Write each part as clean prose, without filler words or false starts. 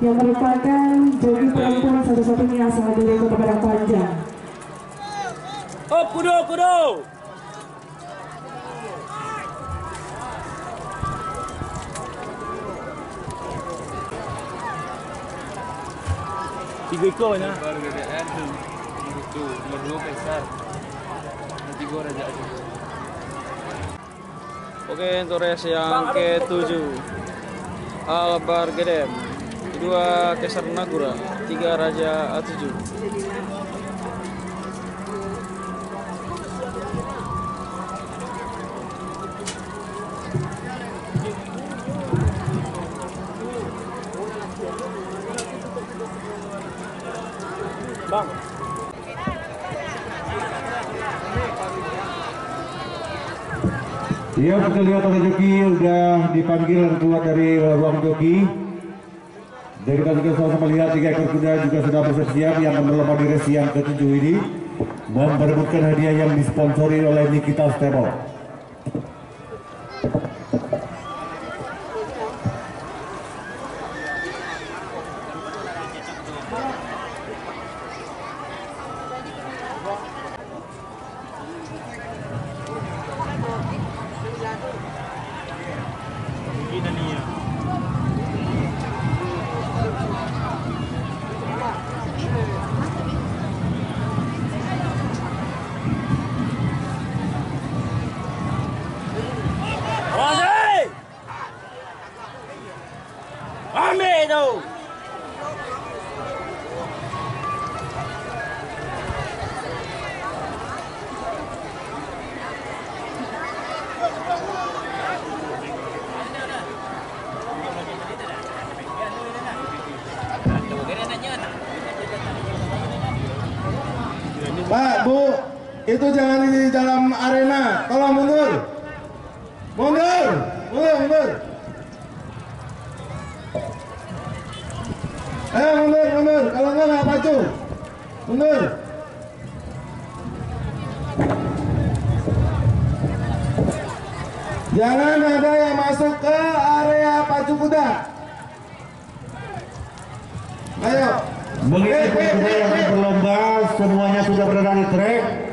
yang merupakan joki perempuan satu-satunya asal dari Kota Padang Panjang. Oh, kudo. Tiga ekor ya. Baru GDR itu nomor 2 besar. Nanti gua raja aja. Oke, untuk race yang ke-7 Albar Gedem, kedua Kesar Nagura, 3 Raja A7. Bang. Iya, kita lihat oleh joki udah dipanggil dan keluar dari ruang joki. Dari kita juga sama melihat 3 ekor kuda juga sudah bersiap yang akan berlomba di race yang ke-7 ini, memperebutkan hadiah yang disponsori oleh Nikita Stable. Pak, Bu, itu jangan di dalam arena. Tolong mundur. Mundur. Mundur. Kalau nggak pacu. Mundur. Jangan ada yang masuk ke area pacu kuda. Ayo. Begitu kuda yang berlomba semuanya sudah berada di trek.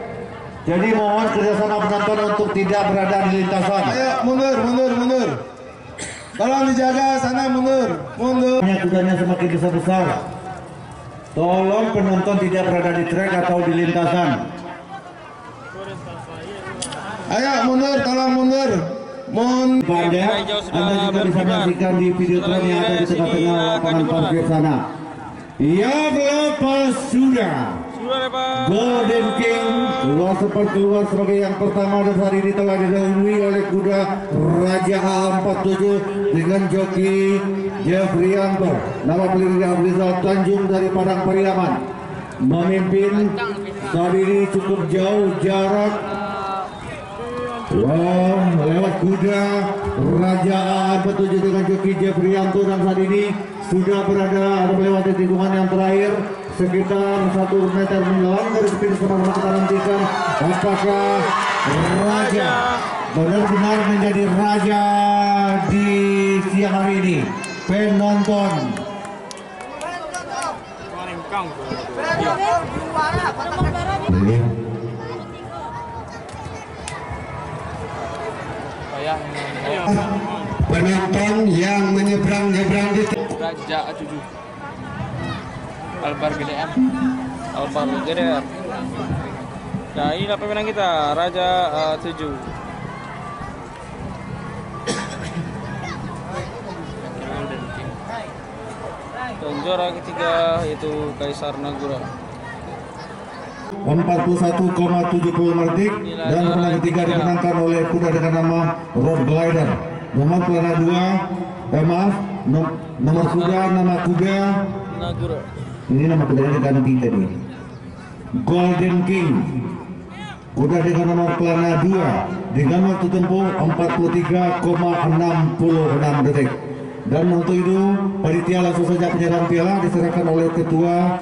Jadi mohon kerjasama penonton untuk tidak berada di lintasan. Ayo mundur. Tolong dijaga sana, mundur. Kudanya semakin besar. Tolong penonton tidak berada di trek atau di lintasan. Ayo mundur, tolong mundur. Anda juga bisa menyaksikan di videotron yang ada di tengah-tengah lapangan parkir sana. Yang lepas sudah Golden King keluar sebagai yang pertama dan hari ini telah didahului oleh kuda Raja A47 dengan joki Jeffrianto. Nama peliri Abrizal Tanjung dari Padang Pariaman memimpin saat ini cukup jauh jarak. Lewat kuda Raja A47 dengan joki Jeffrianto dan saat ini sudah berada melewati tikungan yang terakhir sekitar 1 meter melanggar speed sama kita nantikan apakah Raja benar-benar menjadi raja di siang hari ini. Penonton penonton yang menyeberang di Raja A7 Albar GDR. Nah, inilah pemenang kita, Raja A7. Dan juara ketiga yaitu Kaisar Nagura 41,70 detik dan pemenang ketiga dimenangkan oleh kuda dengan nama Road Glider. Nomor pelana 2, nomor kuda Nagura. Ini nama kudanya diganti tadi. Golden King. Kuda dengan nomor pelana 2 dengan waktu tempuh 43,66 detik. Dan untuk itu panitia langsung saja penyerahan piala diserahkan oleh Ketua